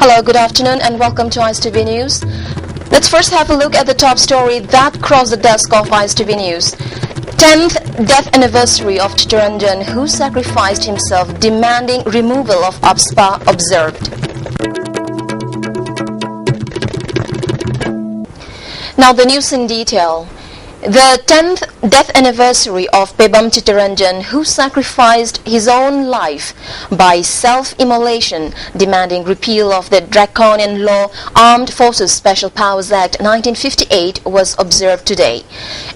Hello, good afternoon and welcome to ICE-TV News. Let's first have a look at the top story that crossed the desk of ICE-TV News. 10th death anniversary of Chittaranjan, who sacrificed himself demanding removal of UPSPA, observed. Now the news in detail. The 10th death anniversary of Pebam Chittaranjan, who sacrificed his own life by self-immolation, demanding repeal of the draconian law Armed Forces Special Powers Act 1958, was observed today.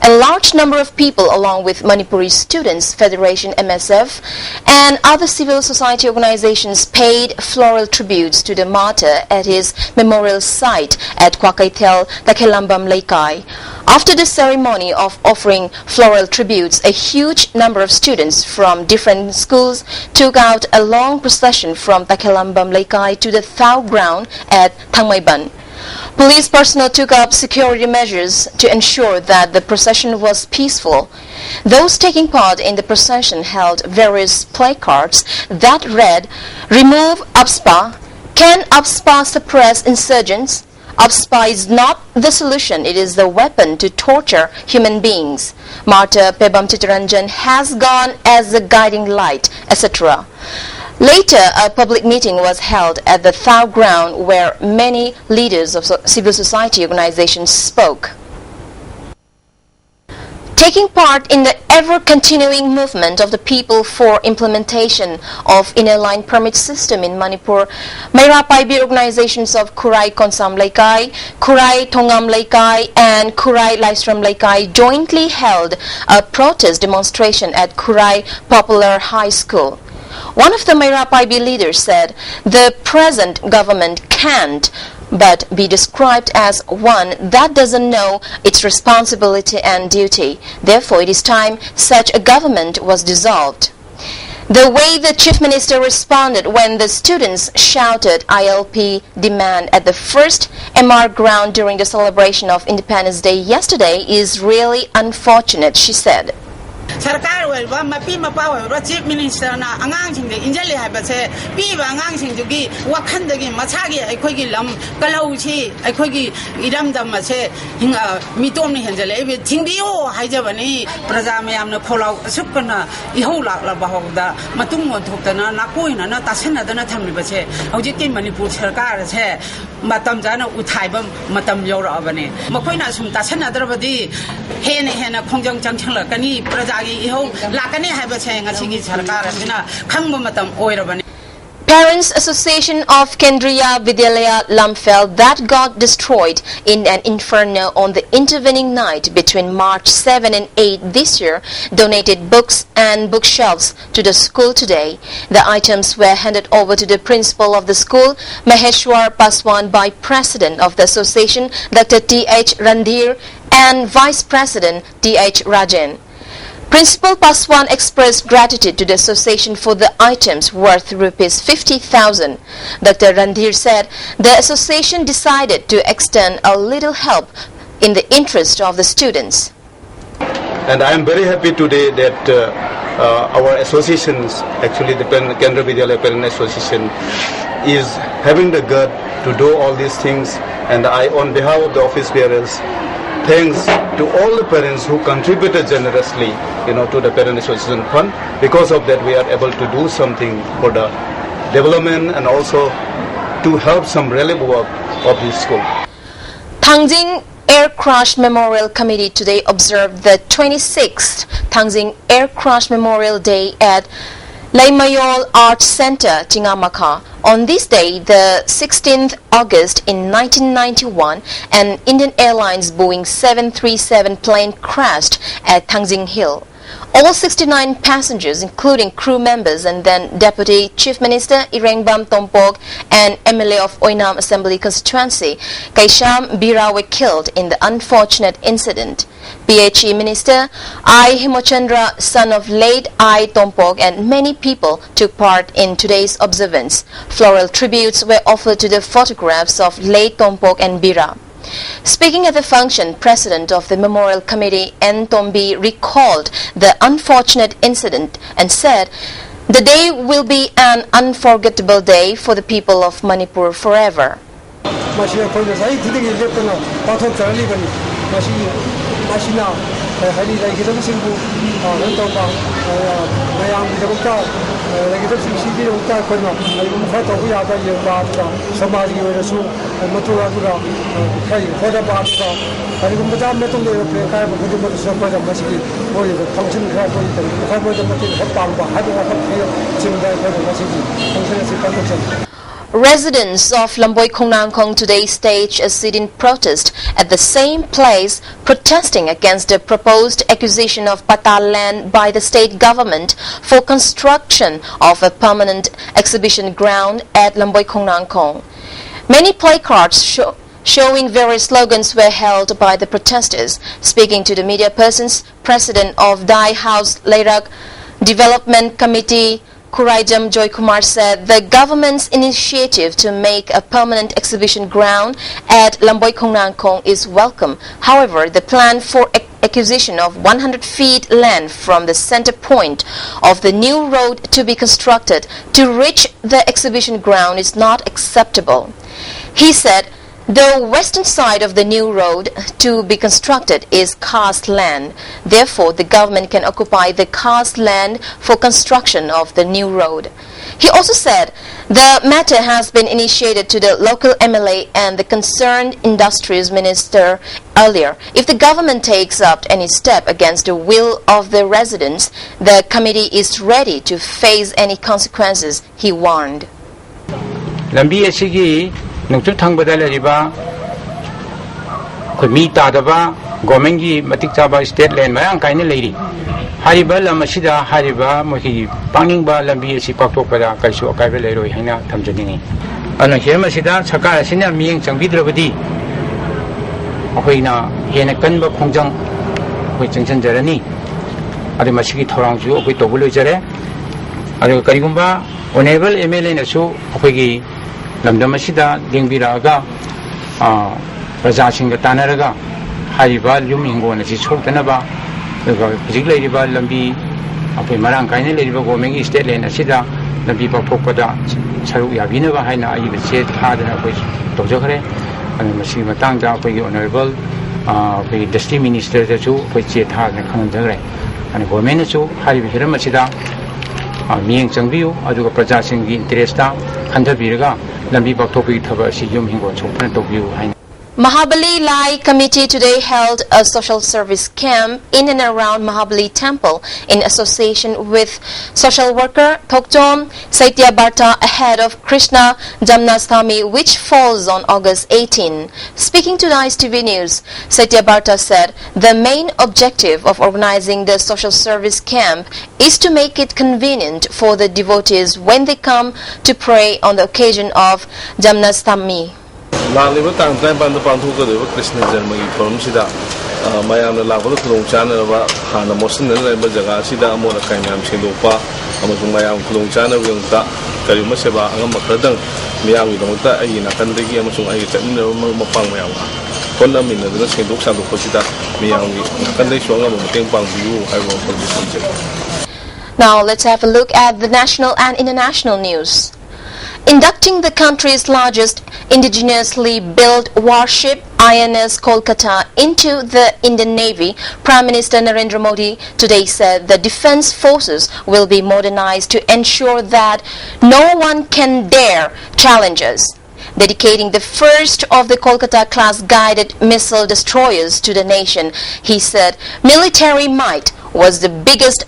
A large number of people, along with Manipuri Students Federation MSF and other civil society organizations, paid floral tributes to the martyr at his memorial site at Kwakaitel, Takhelambam Laikai. After the ceremony of offering floral tributes, a huge number of students from different schools took out a long procession from Takhelambam Laikai to the Thau ground at Thangmaiban. Police personnel took up security measures to ensure that the procession was peaceful. Those taking part in the procession held various placards that read, "Remove UPSPA, can UPSPA suppress insurgents? UPSPA is not the solution, it is the weapon to torture human beings. Martyr Pebam Chittaranjan has gone as a guiding light," etc. Later, a public meeting was held at the Thau ground where many leaders of civil society organizations spoke. Taking part in the ever-continuing movement of the people for implementation of inner-line permit system in Manipur, Mairapaibi organizations of Kurai Konsam Laikai, Kurai Thongam Laikai and Kurai Laisram Laikai jointly held a protest demonstration at Kurai Popular High School. One of the Mairapaibi leaders said, "The present government can't but be described as one that doesn't know its responsibility and duty. Therefore, it is time such a government was dissolved." The way the Chief Minister responded when the students shouted ILP demand at the first MR ground during the celebration of Independence Day yesterday is really unfortunate, she said. सरकार ओइबा मपी Mopa ओइबा chief minister ना अंगांग सिंग injury हाबसे पीबा अंगांग सिंग जुगी वखंदगी मछागी अखोगी lump कलौछि अखोगी इरमदम से हिंगा मितोम नि हेंजले बे थिंबियो हाइजबनी प्रजा मयामन फोलाव सुकना इहौ लाकला बाहोदा मतुम मोथोक्तना नाकोइना ना तासनदना थमलिबसे हौजिकि मणिपुर सरकार से मतम जाना उठाइबम मतम यौरअबने मखोइना सुम तासनदरबदी हेने हेना खोंजंग चंगछलकनी प्रजा Parents Association of Kendriya Vidyalaya Lamphel that got destroyed in an inferno on the intervening night between March 7 and 8 this year donated books and bookshelves to the school today. The items were handed over to the principal of the school, Maheshwar Paswan, by President of the association, Dr. T.H. Randhir, and Vice President T.H. Rajan. Principal Paswan expressed gratitude to the association for the items worth Rs 50,000. Dr. Randhir said the association decided to extend a little help in the interest of the students. And I am very happy today that our associations, actually the Kendra Vidyalaya Parent Association, is having the gut to do all these things. And I, on behalf of the office bearers, thanks to all the parents who contributed generously, to the Parent Association Fund. Because of that, we are able to do something for the development and also to help some relief work of this school. Tangzing Air Crash Memorial Committee today observed the 26th Tangzing Air Crash Memorial Day at Laimayol Arts Center, Tingamaka. On this day, the 16th August in 1991, an Indian Airlines Boeing 737 plane crashed at Tangzing Hill. All 69 passengers, including crew members and then Deputy Chief Minister Irengbam Tompog and MLA of Oinam Assembly Constituency, Kaisham Bira, were killed in the unfortunate incident. PHE Minister I. Himochandra, son of late I. Tompog, and many people took part in today's observance. Floral tributes were offered to the photographs of late Tompog and Bira. Speaking at the function, President of the Memorial Committee, N. Tombi, recalled the unfortunate incident and said, The day will be an unforgettable day for the people of Manipur forever. Residents of Lamboy Khongnangkhong today staged a sit-in protest at the same place, protesting against the proposed acquisition of Patal land by the state government for construction of a permanent exhibition ground at Lamboy Khongnangkhong. Many placards showing various slogans were held by the protesters. Speaking to the media persons, President of Dai House Leirak Development Committee Kuraijam Joy Kumar said the government's initiative to make a permanent exhibition ground at Lamboy Khongnangkhong is welcome. However, the plan for acquisition of 100 feet land from the center point of the new road to be constructed to reach the exhibition ground is not acceptable. He said the western side of the new road to be constructed is karst land. Therefore, the government can occupy the karst land for construction of the new road. He also said the matter has been initiated to the local MLA and the concerned industries minister earlier. If the government takes up any step against the will of the residents, the committee is ready to face any consequences, he warned. Nungtu Tangbada Lariba Kumita Daba, Gomengi, Matikaba State Land, my uncle lady. Hariba Lamashida, Hariba, Mohi, Pangingba, Lambi, Sipapopada, Kaisu, Kavalero, Hina, Tamjani. And here Masida, Sakara, Sina, Ming, Sanvidravadi. Ohoina, Yenakanba Kongjang, which in Sanjarani. Adamashiki Torangju, with Obulujare. Adu Karigumba, whenever MLA Nasu, Ohogi. Lamdamasida, Dingbiraga, Rajasinga Tanaraga, Hariba, Lumingo, and Sotanaba, the particularly Lambi, of a Marankaina, Lady Gomengi State Lane, Asida, Lambi Popada, Saruya Vinava, Haina, even said hard and which Dojore, and Machima Tanga, the Honorable, the District Minister, the two, which said hard and Kanandare, and Gomenasu, Hariba Hiramasida. Ming Changview, Aduga Prajasing Interesta, Hunter Virga, Lambi Baktopi Tava, Sijum Hingo, Sopan Tokyo. Mahabali Lai Committee today held a social service camp in and around Mahabali Temple in association with social worker Thoktom Saitya Bharta ahead of Krishna Jamnasthami, which falls on August 18. Speaking to Nice TV News, Saitya Bharta said the main objective of organizing the social service camp is to make it convenient for the devotees when they come to pray on the occasion of Jamnasthami. Laliba tang tang bandu pantu ko dewa Krishna Janmagi forum sida mayam na lago kulong chana ba hana mosin na ba jaga sida amo na kainam sindupa amasung mayam kulong chana yung ta kari maseba ang makradang mayam yung ta ay na kandigi amasung ay tan na mapang mayam kon na min na sinduk sa ko sida mayam yung kandigi so ang mating pang view ay mo pag. Now let's have a look at the national and international news. Inducting the country's largest indigenously built warship INS Kolkata into the Indian Navy, Prime Minister Narendra Modi today said the defense forces will be modernized to ensure that no one can dare challenge us. Dedicating the first of the Kolkata-class guided missile destroyers to the nation, he said military might was the biggest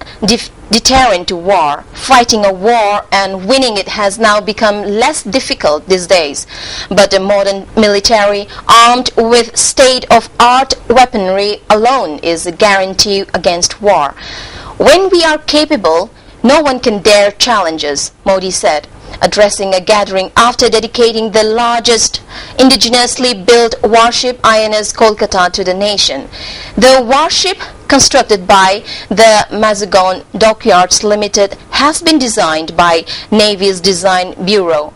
deterrent to war. Fighting a war and winning it has now become less difficult these days. But a modern military armed with state-of-art weaponry alone is a guarantee against war. When we are capable, no one can dare challenge us, Modi said, addressing a gathering after dedicating the largest indigenously built warship INS Kolkata to the nation. The warship, constructed by the Mazagon Dockyards Limited, has been designed by Navy's Design Bureau.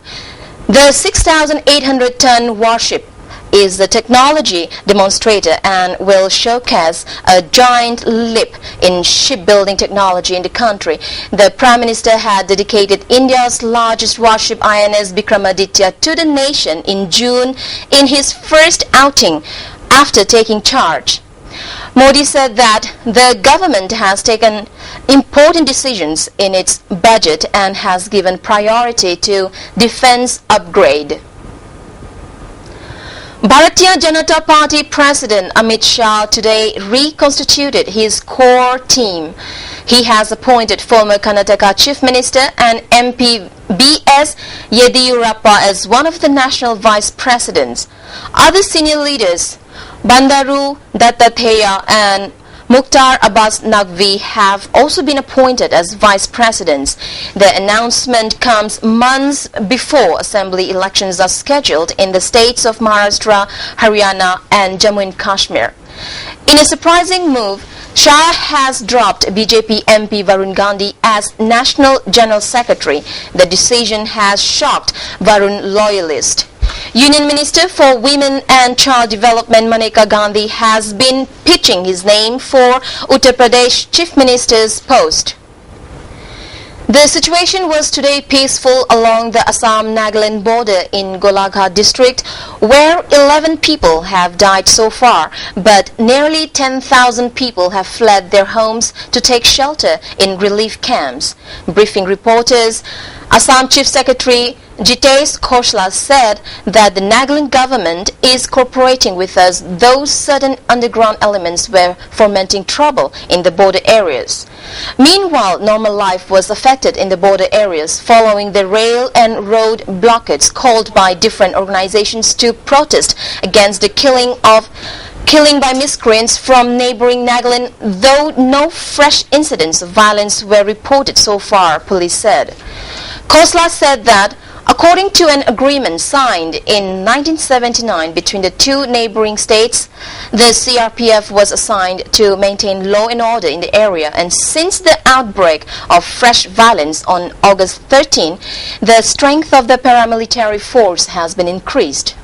The 6,800-ton warship is the technology demonstrator and will showcase a giant leap in shipbuilding technology in the country. The Prime Minister had dedicated India's largest warship INS Vikramaditya to the nation in June in his first outing after taking charge. Modi said that the government has taken important decisions in its budget and has given priority to defense upgrade. Bharatiya Janata Party President Amit Shah today reconstituted his core team. He has appointed former Karnataka Chief Minister and MP B.S. Yediyurappa as one of the national vice presidents. Other senior leaders, Bandaru Dattathea and Mukhtar Abbas Naqvi, have also been appointed as vice presidents. The announcement comes months before assembly elections are scheduled in the states of Maharashtra, Haryana and Jammu and Kashmir. In a surprising move, Shah has dropped BJP MP Varun Gandhi as National General Secretary. The decision has shocked Varun loyalists. Union Minister for Women and Child Development Maneka Gandhi has been pitching his name for Uttar Pradesh Chief Minister's post. The situation was today peaceful along the Assam-Nagaland border in Golaghat district, where 11 people have died so far, but nearly 10,000 people have fled their homes to take shelter in relief camps. Briefing reporters, Assam Chief Secretary Jitesh Khosla said that the Nagaland government is cooperating with us, though certain underground elements were fomenting trouble in the border areas. Meanwhile, normal life was affected in the border areas following the rail and road blockades called by different organizations to protest against the killing by miscreants from neighboring Nagaland, though no fresh incidents of violence were reported so far, police said. Khosla said that according to an agreement signed in 1979 between the two neighboring states, the CRPF was assigned to maintain law and order in the area, and since the outbreak of fresh violence on August 13, the strength of the paramilitary force has been increased.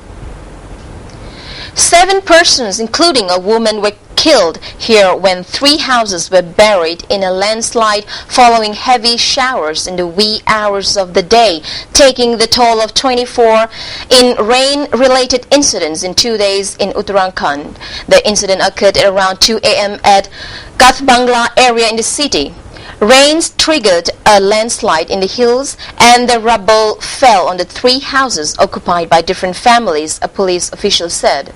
7 persons, including a woman, were killed here when 3 houses were buried in a landslide following heavy showers in the wee hours of the day, taking the toll of 24 in rain-related incidents in 2 days in Uttarakhand. The incident occurred at around 2 a.m. at Kathbangla area in the city. Rains triggered a landslide in the hills and the rubble fell on the 3 houses occupied by different families, a police official said.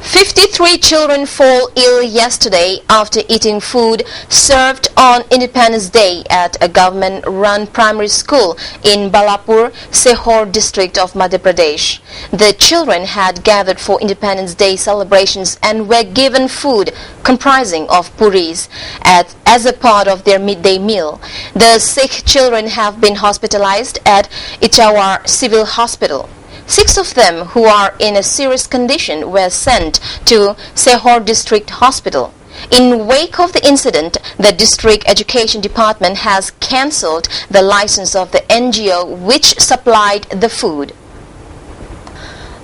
53 children fall ill yesterday after eating food served on Independence Day at a government-run primary school in Balapur, Sehor district of Madhya Pradesh. The children had gathered for Independence Day celebrations and were given food comprising of puris as a part of their midday meal. The sick children have been hospitalized at Ichawar Civil Hospital. 6 of them who are in a serious condition were sent to Sehor District Hospital. In wake of the incident, the District Education Department has cancelled the license of the NGO which supplied the food.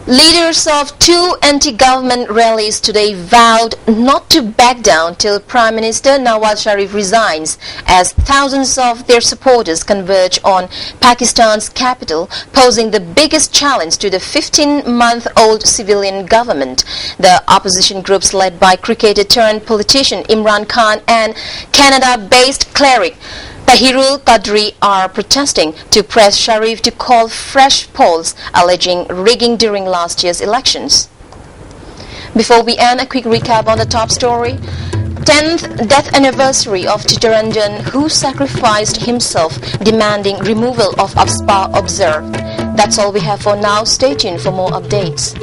Leaders of 2 anti-government rallies today vowed not to back down till Prime Minister Nawaz Sharif resigns, as thousands of their supporters converge on Pakistan's capital, posing the biggest challenge to the 15-month-old civilian government. The opposition groups led by cricketer-turned-politician Imran Khan and Canada-based cleric Tahirul Qadri are protesting to press Sharif to call fresh polls, alleging rigging during last year's elections. Before we end, a quick recap on the top story. 10th death anniversary of Chittaranjan, who sacrificed himself, demanding removal of AFSPA observed. That's all we have for now. Stay tuned for more updates.